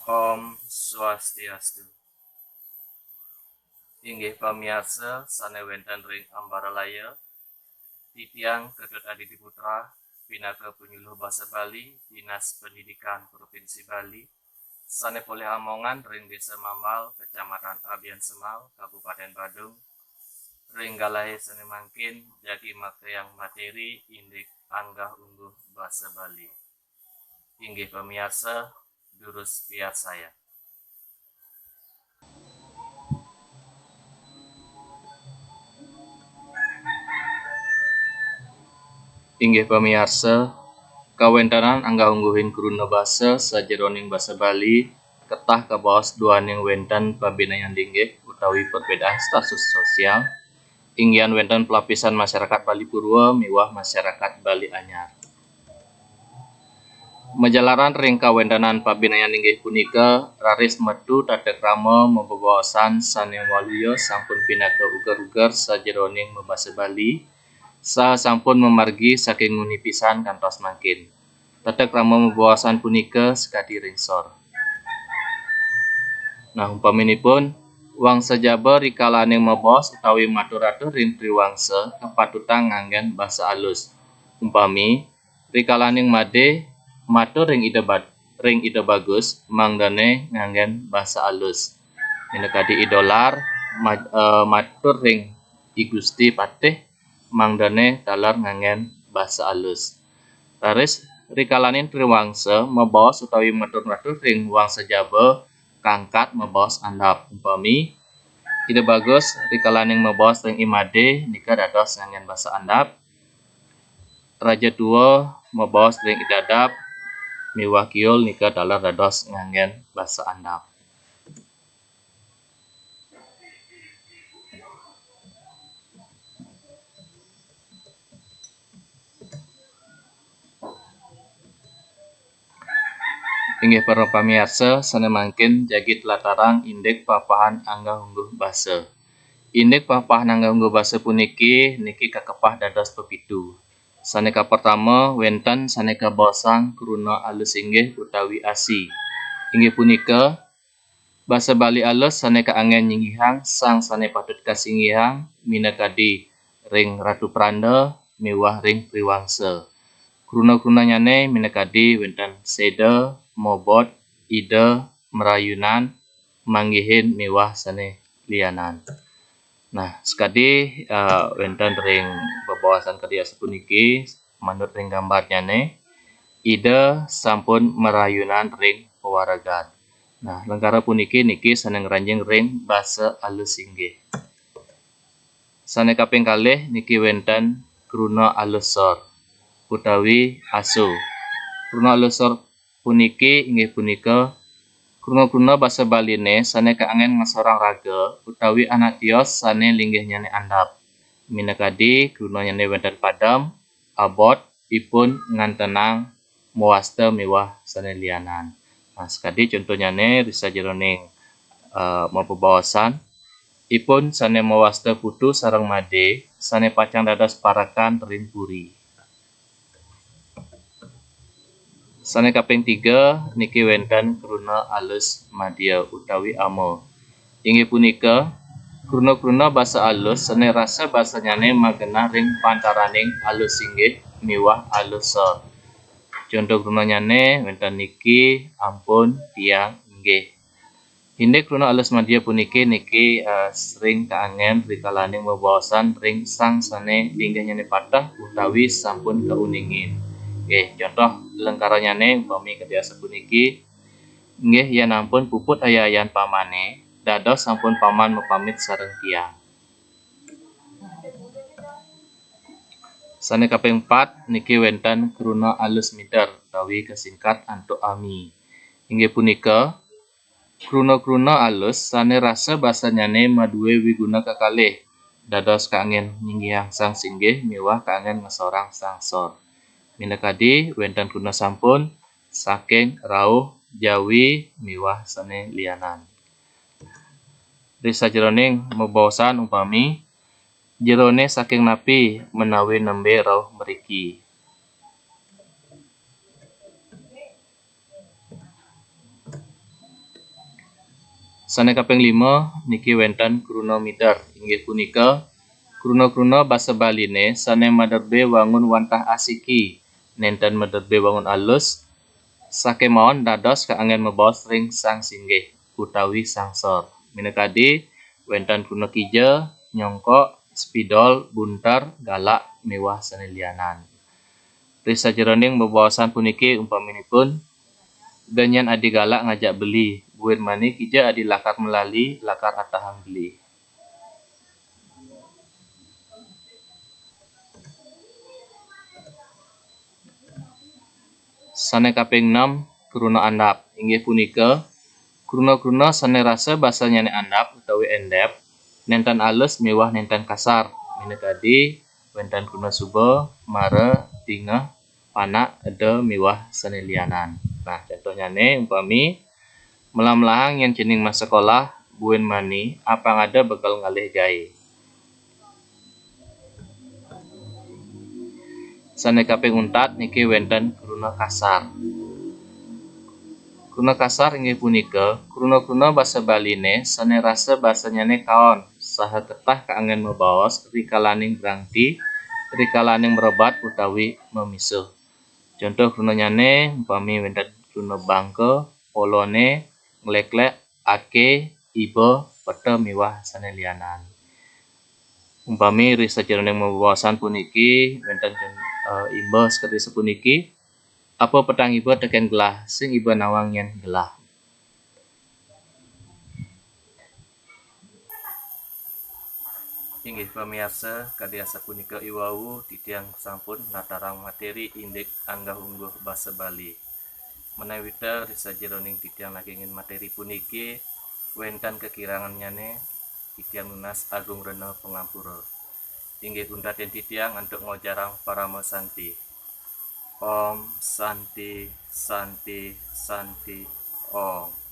Om Swastiastu. Inggih pamirsa sanewenten ring Ambaralaya, titiang Ketut Adiputra, Pinaka Penyuluh Basa Bali, Dinas Pendidikan Provinsi Bali, sane poleh amongan ring Desa Mamal, Kecamatan Abian Semal, Kabupaten Badung, ring galai sane mangkin jadi makayang materi indik anggah ungguh Basa Bali. Inggih pamirsa, durus biar saya. Inggih pamirsa, kawentanan angga ungguhin kuruna basa sajeroning basa Bali ketah kabaos duaning wenten pabinayan linggih utawi perbedaan status sosial inggian wenten pelapisan masyarakat Bali Purwa miwah masyarakat Bali Anyar. Majalaran ring kawentanan pabinayan linggih punika raris metu tatek rama membawasan saning waluya sampun pinaka uger-uger sajeroning membasa Bali sampun memargi saking nguni pisan kantos mangkin. Tatek rama membawasan punika sekadi ringsor. Nah umpaminipun wangsa Jabar rikalaning mabos utawi matur-atur ring priwangsa kepatutan nganggen basa alus. Umpami rikalaning made matur ring ide bagus mangdane nganggen basa alus. Minekadi idolar matur ring igusti patih mangdane talar nganggen basa alus. Raris rikalaning triwangsa mabaos utawi matur-matur ring wangsa Jaba kangkat mabaos andap. Umpami ide bagus rikalaning mabaos ring imade nika dados nganggen basa andap. Raja tua mabaos ring idadap miwah kiul nika dalar dados nganggen basa andap. Inggih para pamirsa sane mangkin jagi telataran indek papahan angga ungguh basa. Indek papahan angga ungguh basa puniki niki kakepah dados pepitu. Saneka pertama wenten saneka bosang kruna alus inggih utawi asi. Inggih punika basa Bali alus saneka angen nyinggihang sang sane patut kasinggihang minakadi ring Ratu Pranda miwah ring Priwangsa. Kruna-krunanyane minakadi wenten seda, mobot, ida, merayunan, manggihin miwah sane lianan. Nah, sekadi wenten ring bebawasan kadi sapuniki manut ring gambarnyane ida sampun merayunan ring pewaragan. Nah, lengkara puniki niki sane ngranjing ring basa alus inggih. Sane kaping kalih niki wenten kruna alus sor utawi asu. Kruna alus sor puniki inggih punika kruna-kruna basa Baline sane kaangen ngasorang raga utawi anak tios sane linggih nyane andap. Minakadi kruna nyane wenten padam, abot, ipun ngantenang, muasta miwah sane lianan. Nah, sekadi contohnyane risa jeroning mapebawasan ipun sane mawasta putu sareng made sane pacang dados parakan ring puri. Sane kaping 3 niki wenten kruna alus madya utawi ama. Inggih punika kruna-kruna basa alus sane rasa basanyane magena ring pantaraning alus inggih miwah alus sor. Contoh krunanyane wenten niki ampun tiang inggih. Indek kruna alus madya puniki niki sering kaangen rikalaning mabawasan ring sang sane linggih nyane patah utawi sampun kauningin. Contoh lengkaranyane umpami kadiasa puniki nggih yen ampun puput ayayan pamane dados sampun paman mepamit sareng tiyang. Sane kaping 4 niki wenten kruna alus mider utawi kesingkat antuk ami. Inggih punika kruna-kruna alus sane rasa basanyane maduwe wiguna kekalih dados kaangen nyinggihang sang singgih miwah kaangen ngasorang sang sor. Minakadi wenten kruna sampun saking rauh Jawi miwah sane lianan. Risa jeroning mabawasan umpami jerone saking napi menawi nembe rauh mriki. Sane kaping 5 niki wenten kronometer. Inggih punika krono basa Baline sane maderbe wangun wantah asiki nenten maderbe wangun alus sakemawon dados kaanggen mabaos ring sang singgih utawi sangsor. Minangkadi wenten krono kija, nyongkok, spidol, buntar, galak, mewah sane liyanan. Risa jroning bebaosan puniki umpaminipun ganyan adi galak ngajak beli, buin mani kija adi lakar melali, lakar atahang beli. Sane kaping 6 krono andap. Inggih punika krono sane rasa basa nyane andap utawi endep, nenten alus mewah nenten kasar. Minangkadi wenten krono suba, mare, tingeh, panak, ede, mewah sane liyanan. Nah, contohnyane umpami melah-melahang yang jening mas sekolah buin mani apa ngada bekal ngalih gawe. Sane kaping 4 niki wenten krono kasar. Krono kasar inggih punika krono basa Baline sane rasa basanyane kaon saha ketah kaanggen mabaos rikalaning brangti, rikalaning merebat utawi memisuh. Contoh krononyane umpami wenten krono bangke, polone, ngleklek, ake, ibe, pete, mewah sane liyanan. Umpami risa jroning mabaosan puniki wenten ibe sekedhik sapuniki apa petang iba teken gelah sing iba nawang yen gelah. Inggih pamirsa, kadya sapunika iwau titiang sampun latarang materi indik anggah ungguh basa Bali. Menawi risa jroning titiang nagingin materi puniki wenten kekirangan nyane titiang nunas agung rena pangampura. Inggih punten titiang antuk ngojarang parama santi. Om Santi Santi Santi Om.